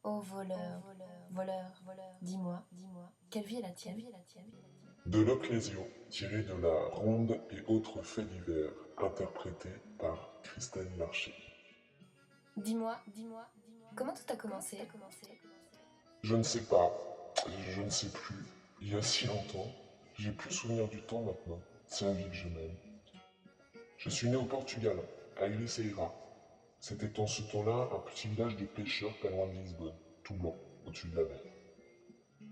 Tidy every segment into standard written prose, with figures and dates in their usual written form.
Ô voleur, voleur, dis-moi, quelle vie est la tienne? De L'Oclésio, tiré de la Ronde et autres faits divers, interprété par Christelle Larcher. Dis-moi, comment tout a commencé? Je ne sais pas, je ne sais plus, il y a si longtemps, j'ai plus souvenir du temps maintenant, c'est la vie que je mène. Je suis né au Portugal, à Ericeira. C'était en ce temps-là un petit village de pêcheurs pas loin de Lisbonne, tout blanc, au-dessus de la mer.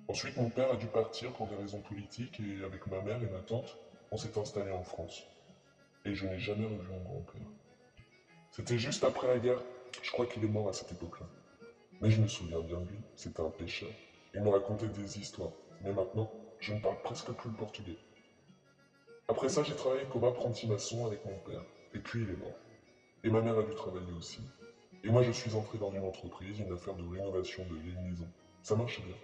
Ensuite, mon père a dû partir pour des raisons politiques et avec ma mère et ma tante, on s'est installé en France. Et je n'ai jamais revu mon grand-père. C'était juste après la guerre. Je crois qu'il est mort à cette époque-là. Mais je me souviens bien de lui. C'était un pêcheur. Il me racontait des histoires. Mais maintenant, je ne parle presque plus le portugais. Après ça, j'ai travaillé comme apprenti maçon avec mon père. Et puis il est mort. Et ma mère a dû travailler aussi. Et moi, je suis entré dans une entreprise, une affaire de rénovation de vieilles maisons. Ça marchait bien.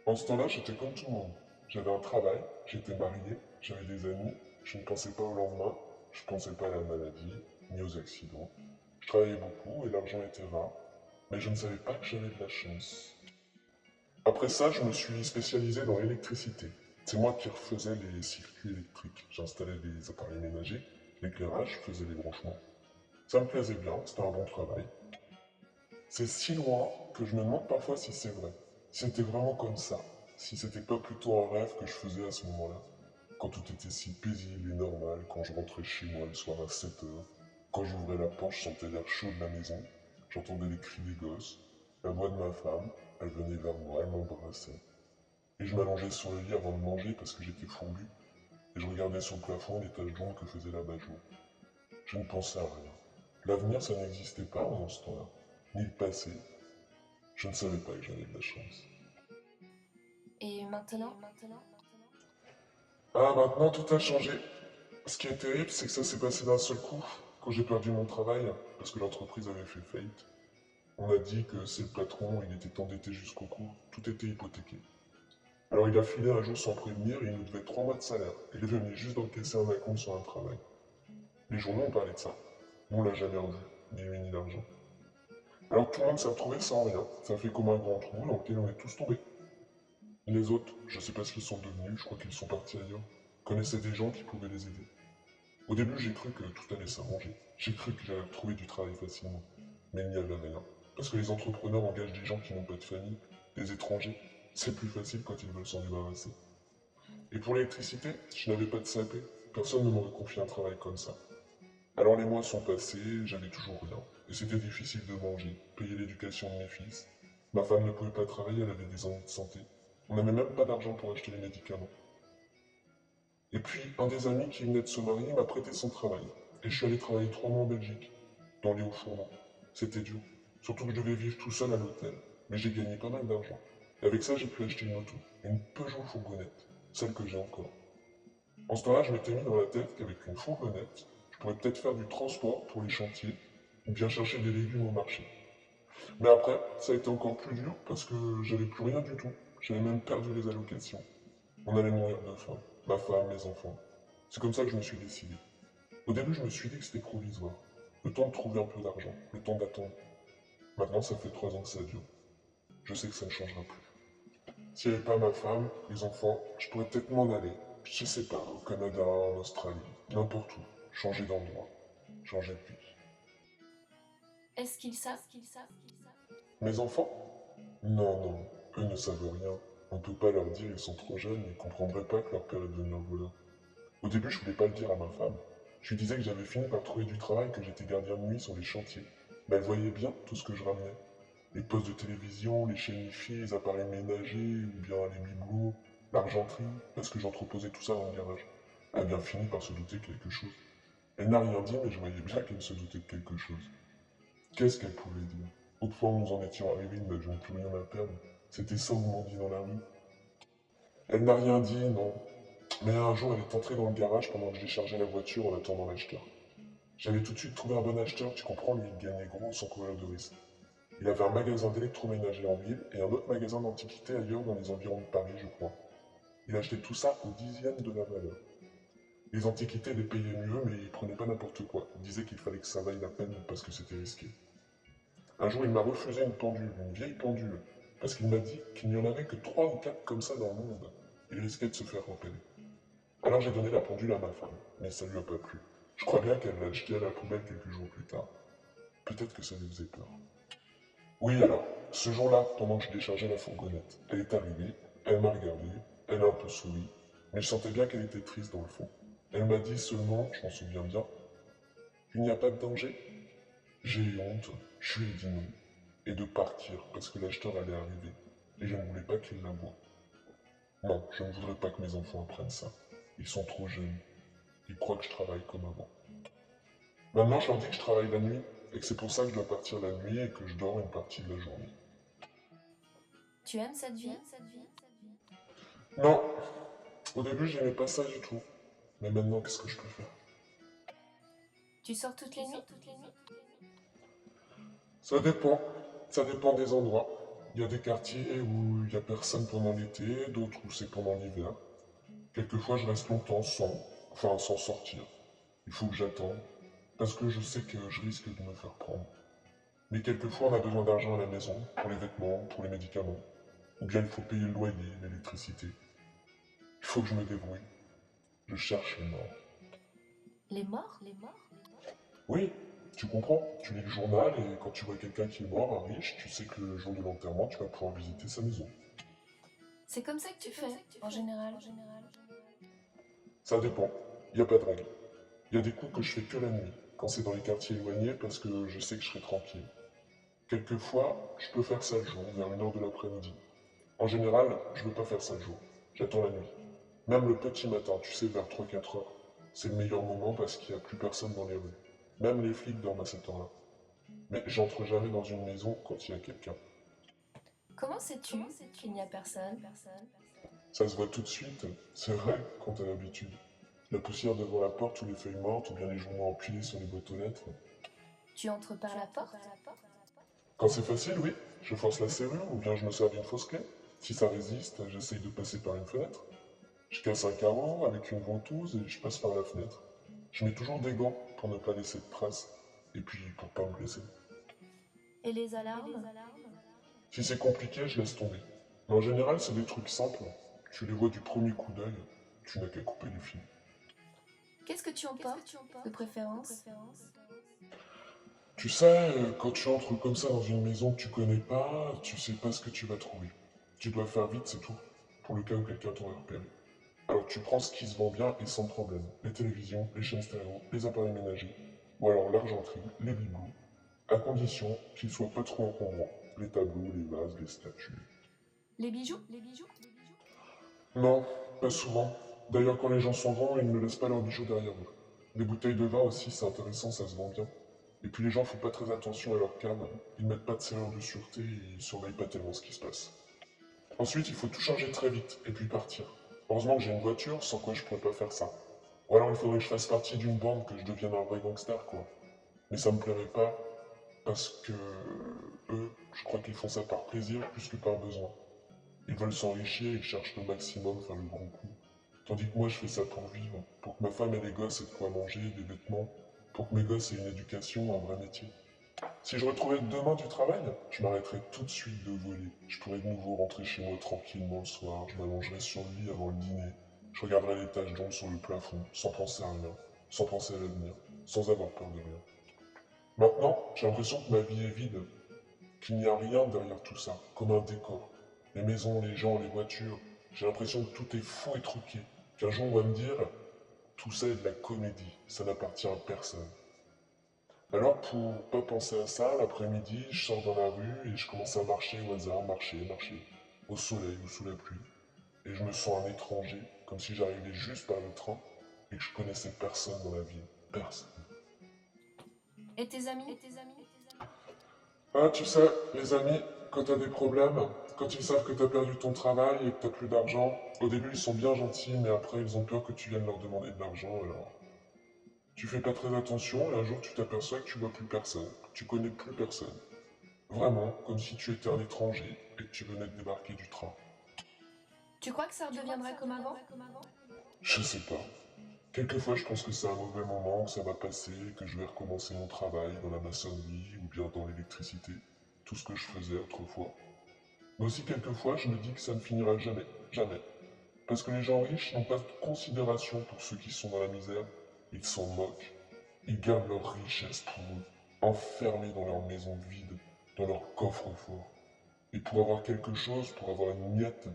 En ce temps-là, j'étais comme tout le monde. J'avais un travail, j'étais marié, j'avais des amis, je ne pensais pas au lendemain, je ne pensais pas à la maladie, ni aux accidents. Je travaillais beaucoup et l'argent était rare, mais je ne savais pas que j'avais de la chance. Après ça, je me suis spécialisé dans l'électricité. C'est moi qui refaisais les circuits électriques. J'installais les appareils ménagers, l'éclairage, je faisais les branchements. Ça me plaisait bien, c'était un bon travail. C'est si loin que je me demande parfois si c'est vrai. Si c'était vraiment comme ça. Si c'était pas plutôt un rêve que je faisais à ce moment-là. Quand tout était si paisible et normal, quand je rentrais chez moi le soir à 7 heures, quand j'ouvrais la porte, je sentais l'air chaud de la maison, j'entendais les cris des gosses, la voix de ma femme, elle venait vers moi, elle m'embrassait. Et je m'allongeais sur le lit avant de manger parce que j'étais fourbu, et je regardais sur le plafond les taches jaunes que faisait l'abat-jour. Je ne pensais à rien. L'avenir, ça n'existait pas en ce temps-là, ni le passé. Je ne savais pas que j'avais de la chance. Et maintenant? Ah, maintenant tout a changé. Ce qui est terrible, c'est que ça s'est passé d'un seul coup. Quand j'ai perdu mon travail, parce que l'entreprise avait fait faillite, on a dit que c'est le patron, il était endetté jusqu'au cou, tout était hypothéqué. Alors il a filé un jour sans prévenir et il nous devait 3 mois de salaire. Il est venu juste d'encaisser un acompte sur un travail. Les journaux ont parlé de ça. Nous, on l'a jamais revu, ni lui ni l'argent. Alors tout le monde s'est retrouvé sans rien. Ça fait comme un grand trou dans lequel on est tous tombés. Les autres, je sais pas ce qu'ils sont devenus, je crois qu'ils sont partis ailleurs, connaissaient des gens qui pouvaient les aider. Au début, j'ai cru que tout allait s'arranger. J'ai cru que j'allais retrouver du travail facilement. Mais il n'y avait rien. Parce que les entrepreneurs engagent des gens qui n'ont pas de famille, des étrangers. C'est plus facile quand ils veulent s'en débarrasser. Et pour l'électricité, je n'avais pas de CAP. Personne ne m'aurait confié un travail comme ça. Alors les mois sont passés, j'avais toujours rien. Et c'était difficile de manger, payer l'éducation de mes fils. Ma femme ne pouvait pas travailler, elle avait des ennuis de santé. On n'avait même pas d'argent pour acheter les médicaments. Et puis, un des amis qui venait de se marier m'a prêté son travail. Et je suis allé travailler 3 mois en Belgique, dans les hauts fourneaux. C'était dur. Surtout que je devais vivre tout seul à l'hôtel. Mais j'ai gagné pas mal d'argent. Et avec ça, j'ai pu acheter une auto. Une Peugeot fourgonnette. Celle que j'ai encore. En ce temps-là, je m'étais mis dans la tête qu'avec une fourgonnette, je pourrais peut-être faire du transport pour les chantiers, ou bien chercher des légumes au marché. Mais après, ça a été encore plus dur parce que j'avais plus rien du tout. J'avais même perdu les allocations. On allait mourir de faim. Ma femme, mes enfants. C'est comme ça que je me suis décidé. Au début, je me suis dit que c'était provisoire. Le temps de trouver un peu d'argent, le temps d'attendre. Maintenant, ça fait 3 ans que ça dure. Je sais que ça ne changera plus. S'il n'y avait pas ma femme, les enfants, je pourrais peut-être m'en aller. Je sais pas, au Canada, en Australie, n'importe où. Changer d'endroit, changer de vie. Est-ce qu'ils savent? Mes enfants? Non, non, eux ne savent rien. On ne peut pas leur dire, ils sont trop jeunes, ils ne comprendraient pas que leur père est devenu un voleur. Au début, je voulais pas le dire à ma femme. Je lui disais que j'avais fini par trouver du travail, que j'étais gardien de nuit sur les chantiers. Mais elle voyait bien tout ce que je ramenais. Les postes de télévision, les chaînes hi les appareils ménagers, ou bien les bibelots, l'argenterie, parce que j'entreposais tout ça dans le garage. Elle a bien fini par se douter de quelque chose. Elle n'a rien dit, mais je voyais bien qu'elle se doutait de quelque chose. Qu'est-ce qu'elle pouvait dire? Autrefois, nous en étions arrivés, nous n'avions plus rien à perdre. C'était ça, on m'en dit dans la rue. Elle n'a rien dit, non. Mais un jour, elle est entrée dans le garage pendant que je déchargeais la voiture en attendant l'acheteur. J'avais tout de suite trouvé un bon acheteur, tu comprends, lui, il gagnait gros sans courir de risque. Il avait un magasin d'électroménager en ville et un autre magasin d'antiquités ailleurs dans les environs de Paris, je crois. Il achetait tout ça au dixième de la valeur. Les antiquités les payaient mieux, mais il prenait pas n'importe quoi. Il disait qu'il fallait que ça vaille la peine parce que c'était risqué. Un jour, il m'a refusé une pendule, une vieille pendule, parce qu'il m'a dit qu'il n'y en avait que 3 ou 4 comme ça dans le monde. Il risquait de se faire repérer. Alors j'ai donné la pendule à ma femme, mais ça lui a pas plu. Je crois bien qu'elle l'a jetée à la poubelle quelques jours plus tard. Peut-être que ça lui faisait peur. Oui, alors, ce jour-là, pendant que je déchargeais la fourgonnette, elle est arrivée, elle m'a regardé, elle a un peu souri, mais je sentais bien qu'elle était triste dans le fond. Elle m'a dit seulement, je m'en souviens bien, il n'y a pas de danger. J'ai eu honte, je lui ai dit non, et de partir parce que l'acheteur allait arriver, et je ne voulais pas qu'il la voie. Non, je ne voudrais pas que mes enfants apprennent ça. Ils sont trop jeunes. Ils croient que je travaille comme avant. Maintenant, je leur dis que je travaille la nuit, et que c'est pour ça que je dois partir la nuit et que je dors une partie de la journée. Tu aimes cette vie? Non, au début, j'aimais pas ça du tout. Mais maintenant, qu'est-ce que je peux faire? Tu sors toutes les nuits? Ça dépend. Ça dépend des endroits. Il y a des quartiers où il y a personne pendant l'été, d'autres où c'est pendant l'hiver. Quelquefois, je reste longtemps sans sortir. Il faut que j'attende, parce que je sais que je risque de me faire prendre. Mais quelquefois, on a besoin d'argent à la maison, pour les vêtements, pour les médicaments. Ou bien il faut payer le loyer, l'électricité. Il faut que je me débrouille. Je cherche les morts. Les morts? Oui, tu comprends. Tu lis le journal et quand tu vois quelqu'un qui est mort, un riche, tu sais que le jour de l'enterrement, tu vas pouvoir visiter sa maison. C'est comme ça que tu fais, en général. Ça dépend. Il n'y a pas de règle. Il y a des coups que je fais que la nuit, quand c'est dans les quartiers éloignés, parce que je sais que je serai tranquille. Quelquefois, je peux faire ça le jour, vers 1 heure de l'après-midi. En général, je veux pas faire ça le jour. J'attends la nuit. Même le petit matin, tu sais, vers 3 4 heures. C'est le meilleur moment parce qu'il n'y a plus personne dans les rues. Même les flics dorment à cette heure-là. Mais j'entre jamais dans une maison quand il y a quelqu'un. Comment sais-tu qu'il n'y a personne? Ça se voit tout de suite, c'est vrai, quand t'as l'habitude. La poussière devant la porte ou les feuilles mortes ou bien les journaux empilés sur les boîtes aux lettres. Tu entres par la porte? Quand c'est facile, oui, je force la serrure ou bien je me sers d'une fausse clé. Si ça résiste, j'essaye de passer par une fenêtre. Je casse un carreau avec une ventouse et je passe par la fenêtre. Je mets toujours des gants pour ne pas laisser de traces et puis pour pas me blesser. Et les alarmes? Si c'est compliqué, je laisse tomber. Mais en général, c'est des trucs simples. Tu les vois du premier coup d'œil, tu n'as qu'à couper les fils. Qu'est-ce que tu emportes, de préférence? Tu sais, quand tu entres comme ça dans une maison que tu connais pas, tu sais pas ce que tu vas trouver. Tu dois faire vite, c'est tout, pour le cas où quelqu'un t'aurait repéré. Alors tu prends ce qui se vend bien et sans problème. Les télévisions, les chaînes stéréo, les appareils ménagers, ou alors l'argenterie, les bibelots, à condition qu'ils soient pas trop encombrants. Les tableaux, les vases, les statues. Les bijoux? Non, pas souvent. D'ailleurs, quand les gens s'en vont, ils ne laissent pas leurs bijoux derrière eux. Les bouteilles de vin aussi, c'est intéressant, ça se vend bien. Et puis les gens font pas très attention à leur canne. Ils mettent pas de serrure de sûreté et ils surveillent pas tellement ce qui se passe. Ensuite, il faut tout changer très vite et puis partir. Heureusement que j'ai une voiture, sans quoi je pourrais pas faire ça. Ou alors il faudrait que je fasse partie d'une bande, que je devienne un vrai gangster, quoi. Mais ça me plairait pas, parce que eux, je crois qu'ils font ça par plaisir plus que par besoin. Ils veulent s'enrichir, ils cherchent le maximum, faire le grand coup. Tandis que moi, je fais ça pour vivre, pour que ma femme et les gosses aient de quoi manger, des vêtements, pour que mes gosses aient une éducation, un vrai métier. Si je retrouvais demain du travail, je m'arrêterais tout de suite de voler. Je pourrais de nouveau rentrer chez moi tranquillement le soir, je m'allongerais sur le lit avant le dîner, je regarderais les taches d'ombre sur le plafond, sans penser à rien, sans penser à l'avenir, sans avoir peur de rien. Maintenant, j'ai l'impression que ma vie est vide, qu'il n'y a rien derrière tout ça, comme un décor. Les maisons, les gens, les voitures, j'ai l'impression que tout est faux et truqué, qu'un jour on va me dire, tout ça est de la comédie, ça n'appartient à personne. Alors pour pas penser à ça, l'après-midi, je sors dans la rue et je commence à marcher au hasard, marcher, au soleil ou sous la pluie. Et je me sens un étranger, comme si j'arrivais juste par le train et que je connaissais personne dans la ville. Personne. Et tes amis? Ah, tu sais, les amis, quand t'as des problèmes, quand ils savent que t'as perdu ton travail et que t'as plus d'argent, au début ils sont bien gentils, mais après ils ont peur que tu viennes leur demander de l'argent, alors tu fais pas très attention et un jour tu t'aperçois que tu vois plus personne, que tu connais plus personne. Vraiment, comme si tu étais un étranger et que tu venais de débarquer du train. Tu crois que ça redeviendra comme avant? Je sais pas. Quelquefois, je pense que c'est un mauvais moment, que ça va passer, que je vais recommencer mon travail dans la maçonnerie ou bien dans l'électricité, tout ce que je faisais autrefois. Mais aussi, quelquefois, je me dis que ça ne finira jamais, jamais. Parce que les gens riches n'ont pas de considération pour ceux qui sont dans la misère. Ils s'en moquent. Ils gardent leur richesse pour eux, enfermés dans leur maison vide, dans leur coffre-fort. Et pour avoir quelque chose, pour avoir une miette,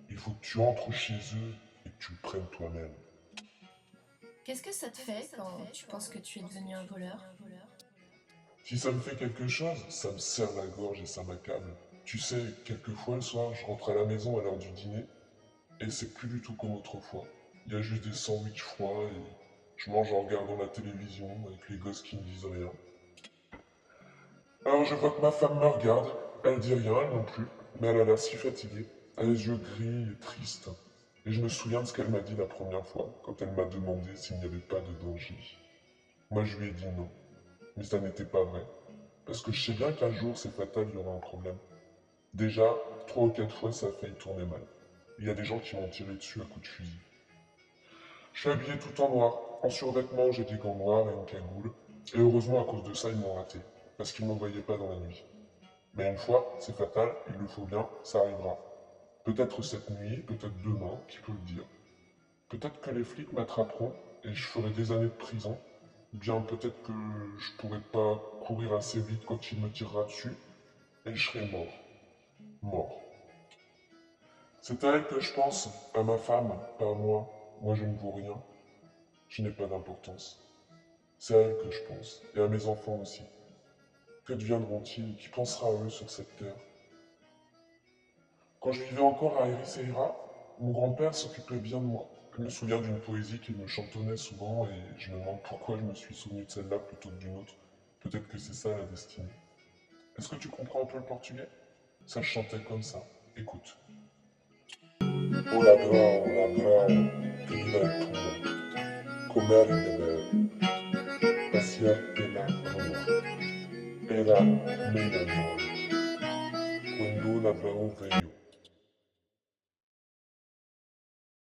il faut que tu entres chez eux et que tu le prennes toi-même. Qu'est-ce que ça te fait quand tu penses que tu es devenu un voleur? Si ça me fait quelque chose, ça me serre la gorge et ça m'accable. Tu sais, quelquefois le soir, je rentre à la maison à l'heure du dîner et c'est plus du tout comme autrefois. Il y a juste des sandwichs froids et je mange en regardant la télévision avec les gosses qui ne disent rien. Alors je vois que ma femme me regarde, elle dit rien, elle non plus, mais elle a l'air si fatiguée, elle a les yeux gris et tristes. Et je me souviens de ce qu'elle m'a dit la première fois, quand elle m'a demandé s'il n'y avait pas de danger. Moi je lui ai dit non, mais ça n'était pas vrai. Parce que je sais bien qu'un jour c'est fatal, il y aura un problème. Déjà, 3 ou 4 fois ça a failli tourner mal. Il y a des gens qui m'ont tiré dessus à coups de fusil. Je suis habillé tout en noir. En survêtement, j'ai des gants noirs et une cagoule. Et heureusement, à cause de ça, ils m'ont raté. Parce qu'ils ne me voyaient pas dans la nuit. Mais une fois, c'est fatal, il le faut bien, ça arrivera. Peut-être cette nuit, peut-être demain, qui peut le dire. Peut-être que les flics m'attraperont et je ferai des années de prison. Ou bien peut-être que je pourrai pas courir assez vite quand il me tirera dessus et je serai mort. Mort. C'est à elle que je pense, à ma femme, pas à moi. Moi je ne vaux rien. Je n'ai pas d'importance. C'est à elle que je pense, et à mes enfants aussi. Que deviendront-ils? Qui pensera à eux sur cette terre? Quand je vivais encore à Ericeira, mon grand-père s'occupait bien de moi. Je me souviens d'une poésie qu'il me chantonnait souvent et je me demande pourquoi je me suis souvenu de celle-là plutôt que d'une autre. Peut-être que c'est ça la destinée. Est-ce que tu comprends un peu le portugais? Ça se chantait comme ça. Écoute. O ladrão, vida é tua. Comer e beber, passear pela rua. Era meia-noite, quando o ladrão veio